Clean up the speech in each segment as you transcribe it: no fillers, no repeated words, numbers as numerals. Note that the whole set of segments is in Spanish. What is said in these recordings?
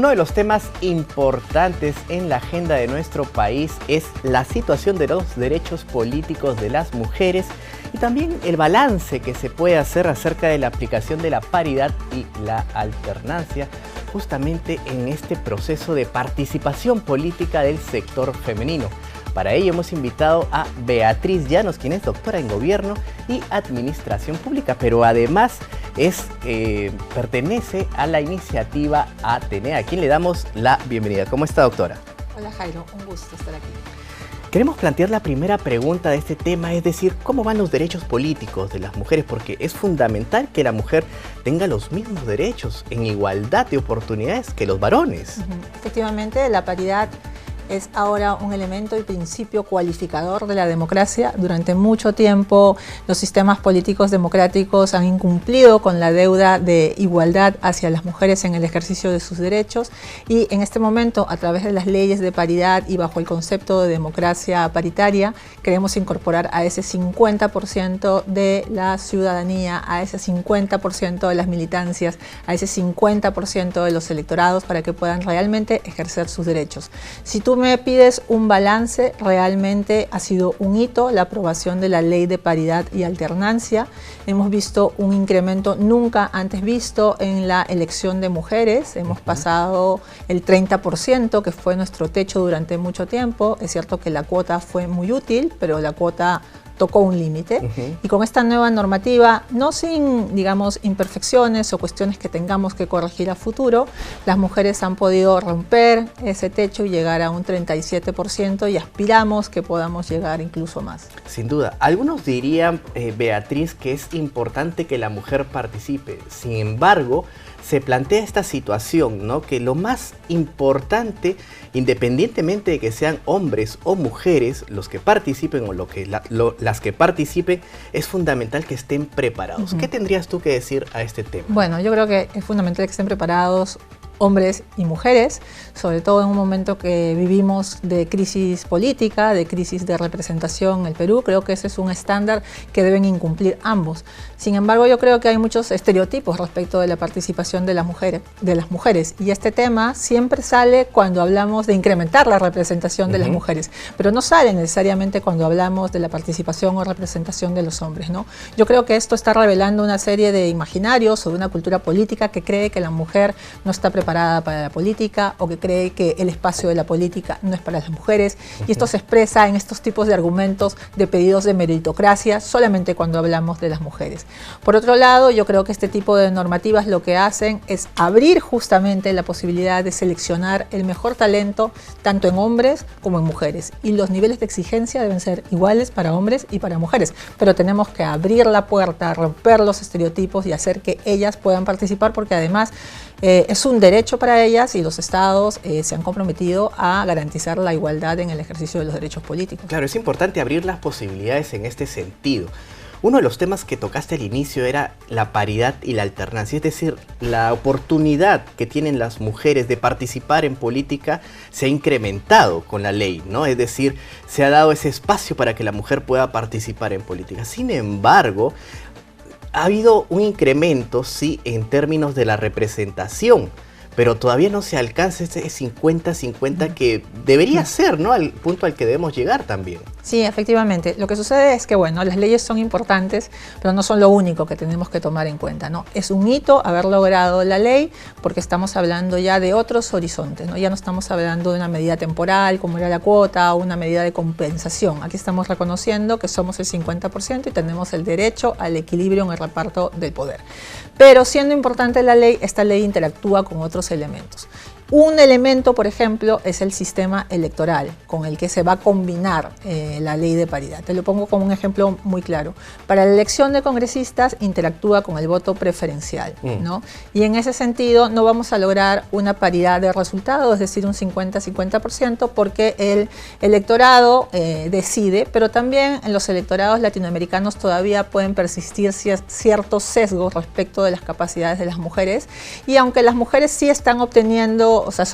Uno de los temas importantes en la agenda de nuestro país es la situación de los derechos políticos de las mujeres y también el balance que se puede hacer acerca de la aplicación de la paridad y la alternancia, justamente en este proceso de participación política del sector femenino. Para ello hemos invitado a Beatriz Llanos, quien es doctora en Gobierno y Administración Pública, pero además pertenece a la iniciativa Atenea, a quien le damos la bienvenida. ¿Cómo está, doctora? Hola, Jairo, un gusto estar aquí. Queremos plantear la primera pregunta de este tema, es decir, ¿cómo van los derechos políticos de las mujeres? Porque es fundamental que la mujer tenga los mismos derechos en igualdad de oportunidades que los varones. Efectivamente, la paridad es ahora un elemento y principio cualificador de la democracia. Durante mucho tiempo los sistemas políticos democráticos han incumplido con la deuda de igualdad hacia las mujeres en el ejercicio de sus derechos y en este momento, a través de las leyes de paridad y bajo el concepto de democracia paritaria, queremos incorporar a ese 50% de la ciudadanía, a ese 50% de las militancias, a ese 50% de los electorados para que puedan realmente ejercer sus derechos. Si tú me pides un balance, realmente ha sido un hito la aprobación de la Ley de Paridad y Alternancia. Hemos visto un incremento nunca antes visto en la elección de mujeres. Hemos pasado el 30%, que fue nuestro techo durante mucho tiempo. Es cierto que la cuota fue muy útil, pero la cuota tocó un límite. Y con esta nueva normativa, no sin, digamos, imperfecciones o cuestiones que tengamos que corregir a futuro, las mujeres han podido romper ese techo y llegar a un 37% y aspiramos que podamos llegar incluso más. Sin duda. Algunos dirían, Beatriz, que es importante que la mujer participe. Sin embargo, se plantea esta situación, ¿no? Que lo más importante, independientemente de que sean hombres o mujeres, los que participen o las que participen, es fundamental que estén preparados. ¿Qué tendrías tú que decir a este tema? Bueno, yo creo que es fundamental que estén preparados hombres y mujeres, sobre todo en un momento que vivimos de crisis política, de crisis de representación en el Perú. Creo que ese es un estándar que deben incumplir ambos. Sin embargo, yo creo que hay muchos estereotipos respecto de la participación de las mujeres y este tema siempre sale cuando hablamos de incrementar la representación de las mujeres, pero no sale necesariamente cuando hablamos de la participación o representación de los hombres, ¿no? Yo creo que esto está revelando una serie de imaginarios sobre una cultura política que cree que la mujer no está preparada para la política o que cree que el espacio de la política no es para las mujeres y esto se expresa en estos tipos de argumentos de pedidos de meritocracia solamente cuando hablamos de las mujeres. Por otro lado, yo creo que este tipo de normativas lo que hacen es abrir justamente la posibilidad de seleccionar el mejor talento tanto en hombres como en mujeres y los niveles de exigencia deben ser iguales para hombres y para mujeres, pero tenemos que abrir la puerta, romper los estereotipos y hacer que ellas puedan participar porque además es un derecho para ellas y los estados se han comprometido a garantizar la igualdad en el ejercicio de los derechos políticos. Claro, es importante abrir las posibilidades en este sentido. Uno de los temas que tocaste al inicio era la paridad y la alternancia, es decir, la oportunidad que tienen las mujeres de participar en política se ha incrementado con la ley, ¿no? Es decir, se ha dado ese espacio para que la mujer pueda participar en política. Sin embargo, ha habido un incremento, sí, en términos de la representación, pero todavía no se alcanza ese 50-50 que debería ser, ¿no? Al punto al que debemos llegar también. Sí, efectivamente. Lo que sucede es que, bueno, las leyes son importantes, pero no son lo único que tenemos que tomar en cuenta, ¿no? Es un hito haber logrado la ley porque estamos hablando ya de otros horizontes, ¿no? Ya no estamos hablando de una medida temporal como era la cuota o una medida de compensación. Aquí estamos reconociendo que somos el 50% y tenemos el derecho al equilibrio en el reparto del poder. Pero siendo importante la ley, esta ley interactúa con otros elementos. Un elemento, por ejemplo, es el sistema electoral con el que se va a combinar la ley de paridad. Te lo pongo como un ejemplo muy claro. Para la elección de congresistas interactúa con el voto preferencial, ¿no? Y en ese sentido no vamos a lograr una paridad de resultados, es decir, un 50-50%, porque el electorado decide, pero también en los electorados latinoamericanos todavía pueden persistir ciertos sesgos respecto de las capacidades de las mujeres. Y aunque las mujeres sí están obteniendo o sea,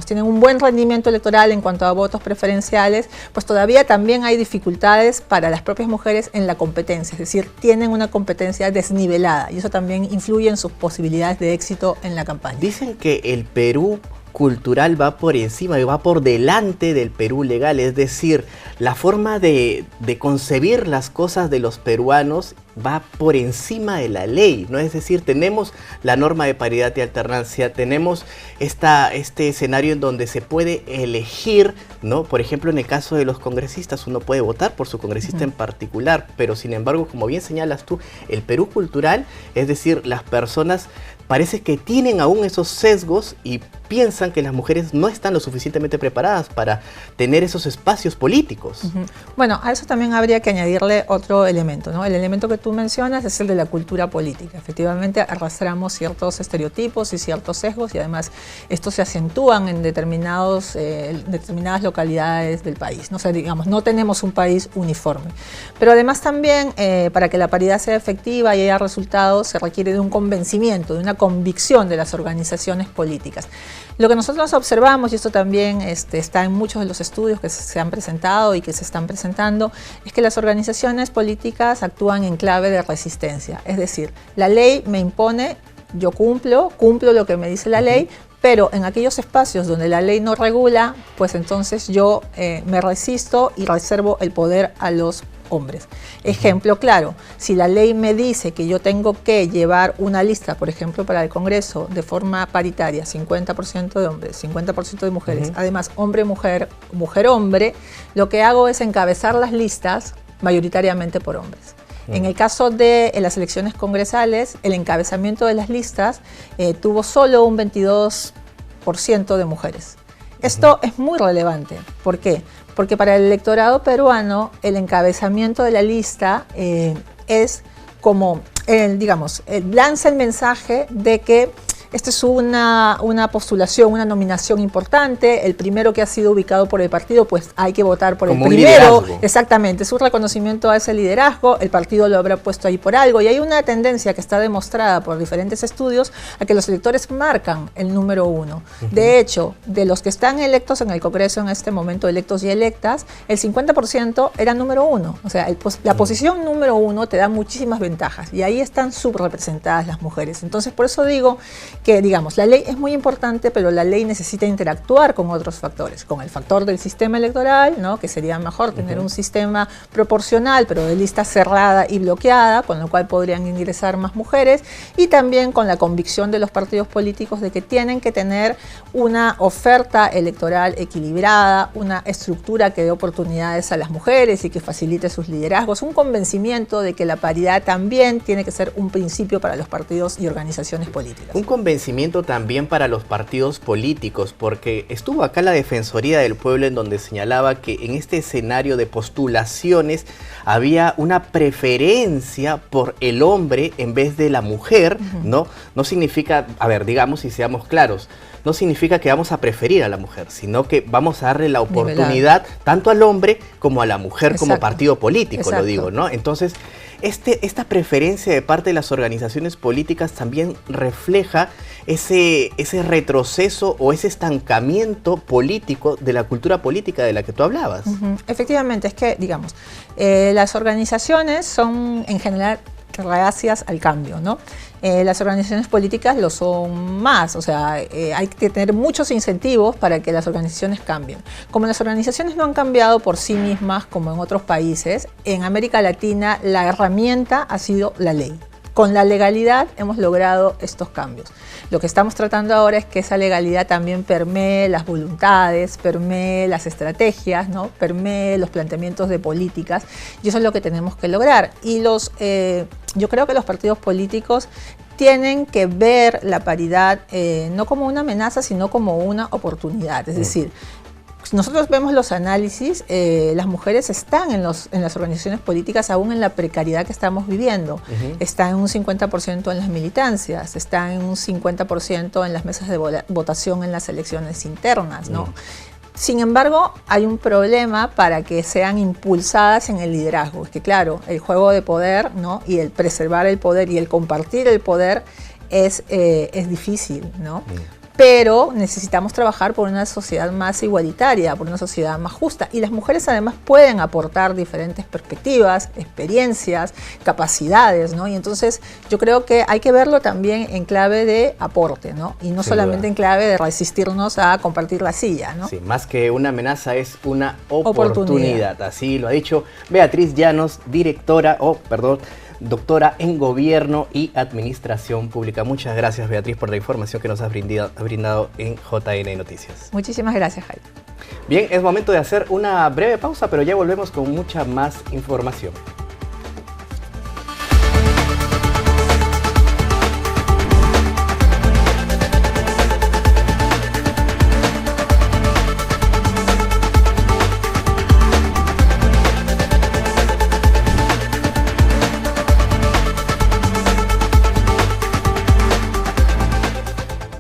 tienen un buen rendimiento electoral en cuanto a votos preferenciales, pues todavía también hay dificultades para las propias mujeres en la competencia, es decir, tienen una competencia desnivelada y eso también influye en sus posibilidades de éxito en la campaña. Dicen que el Perú cultural va por encima y va por delante del Perú legal, es decir, la forma de concebir las cosas de los peruanos va por encima de la ley, ¿no? Es decir, tenemos la norma de paridad y alternancia, tenemos este escenario en donde se puede elegir, ¿no? Por ejemplo, en el caso de los congresistas, uno puede votar por su congresista en particular, pero sin embargo, como bien señalas tú, el Perú cultural, es decir, las personas parece que tienen aún esos sesgos y piensan que las mujeres no están lo suficientemente preparadas para tener esos espacios políticos. Bueno, a eso también habría que añadirle otro elemento, ¿no? El elemento que tú mencionas es el de la cultura política. Efectivamente, arrastramos ciertos estereotipos y ciertos sesgos y además estos se acentúan en determinadas localidades del país, ¿no? O sea, digamos, no tenemos un país uniforme. Pero además también, para que la paridad sea efectiva y haya resultados, se requiere de un convencimiento, de una convicción de las organizaciones políticas. Lo que nosotros observamos, y esto también está en muchos de los estudios que se han presentado y que se están presentando, es que las organizaciones políticas actúan en clave de resistencia. Es decir, la ley me impone, yo cumplo lo que me dice la ley, pero en aquellos espacios donde la ley no regula, pues entonces yo me resisto y reservo el poder a los hombres. Ejemplo claro, si la ley me dice que yo tengo que llevar una lista, por ejemplo, para el Congreso de forma paritaria, 50% de hombres, 50% de mujeres, además hombre-mujer, mujer-hombre, lo que hago es encabezar las listas mayoritariamente por hombres. En el caso de las elecciones congresales, el encabezamiento de las listas tuvo solo un 22% de mujeres. Esto es muy relevante. ¿Por qué? Porque para el electorado peruano el encabezamiento de la lista es como, digamos, lanza el mensaje de que esta es una postulación, una nominación importante, el primero que ha sido ubicado por el partido, pues hay que votar por como el primero. Liderazgo. Exactamente, es un reconocimiento a ese liderazgo, el partido lo habrá puesto ahí por algo y hay una tendencia que está demostrada por diferentes estudios a que los electores marcan el número uno. De hecho, de los que están electos en el Congreso en este momento, electos y electas, el 50% era número uno. O sea, la posición número uno te da muchísimas ventajas y ahí están subrepresentadas las mujeres. Entonces, por eso digo que, digamos, la ley es muy importante, pero la ley necesita interactuar con otros factores, con el factor del sistema electoral, ¿no? Que sería mejor tener un sistema proporcional, pero de lista cerrada y bloqueada, con lo cual podrían ingresar más mujeres, y también con la convicción de los partidos políticos de que tienen que tener una oferta electoral equilibrada, una estructura que dé oportunidades a las mujeres y que facilite sus liderazgos, un convencimiento de que la paridad también tiene que ser un principio para los partidos y organizaciones políticas. Un convencimiento también para los partidos políticos, porque estuvo acá la Defensoría del Pueblo en donde señalaba que en este escenario de postulaciones había una preferencia por el hombre en vez de la mujer, ¿no? No significa, a ver, digamos y seamos claros, no significa que vamos a preferir a la mujer, sino que vamos a darle la oportunidad tanto al hombre como a la mujer. Exacto. Como partido político. Exacto. Lo digo, ¿no? Entonces, esta preferencia de parte de las organizaciones políticas también refleja ese retroceso o ese estancamiento político de la cultura política de la que tú hablabas. Efectivamente, es que, digamos, las organizaciones son en general reacias al cambio, ¿no? Las organizaciones políticas lo son más, o sea, hay que tener muchos incentivos para que las organizaciones cambien. Como las organizaciones no han cambiado por sí mismas como en otros países, en América Latina la herramienta ha sido la ley. Con la legalidad hemos logrado estos cambios. Lo que estamos tratando ahora es que esa legalidad también permee las voluntades, permee las estrategias, ¿no? Permee los planteamientos de políticas, y eso es lo que tenemos que lograr. Y yo creo que los partidos políticos tienen que ver la paridad no como una amenaza, sino como una oportunidad. Es decir, nosotros vemos los análisis, las mujeres están en las organizaciones políticas aún en la precariedad que estamos viviendo. Están en un 50% en las militancias, están en un 50% en las mesas de votación en las elecciones internas, ¿no? Sin embargo, hay un problema para que sean impulsadas en el liderazgo. Es que, claro, el juego de poder, ¿no? Y el preservar el poder y el compartir el poder es difícil, ¿no? pero necesitamos trabajar por una sociedad más igualitaria, por una sociedad más justa. Y las mujeres además pueden aportar diferentes perspectivas, experiencias, capacidades, ¿no? Y entonces yo creo que hay que verlo también en clave de aporte, ¿no? Y no solamente en clave de resistirnos a compartir la silla, ¿no? Sí, más que una amenaza es una oportunidad. Así lo ha dicho Beatriz Llanos, doctora en Gobierno y Administración Pública. Muchas gracias, Beatriz, por la información que nos has brindado en JN Noticias. Muchísimas gracias, Jaime. Bien, es momento de hacer una breve pausa, pero ya volvemos con mucha más información.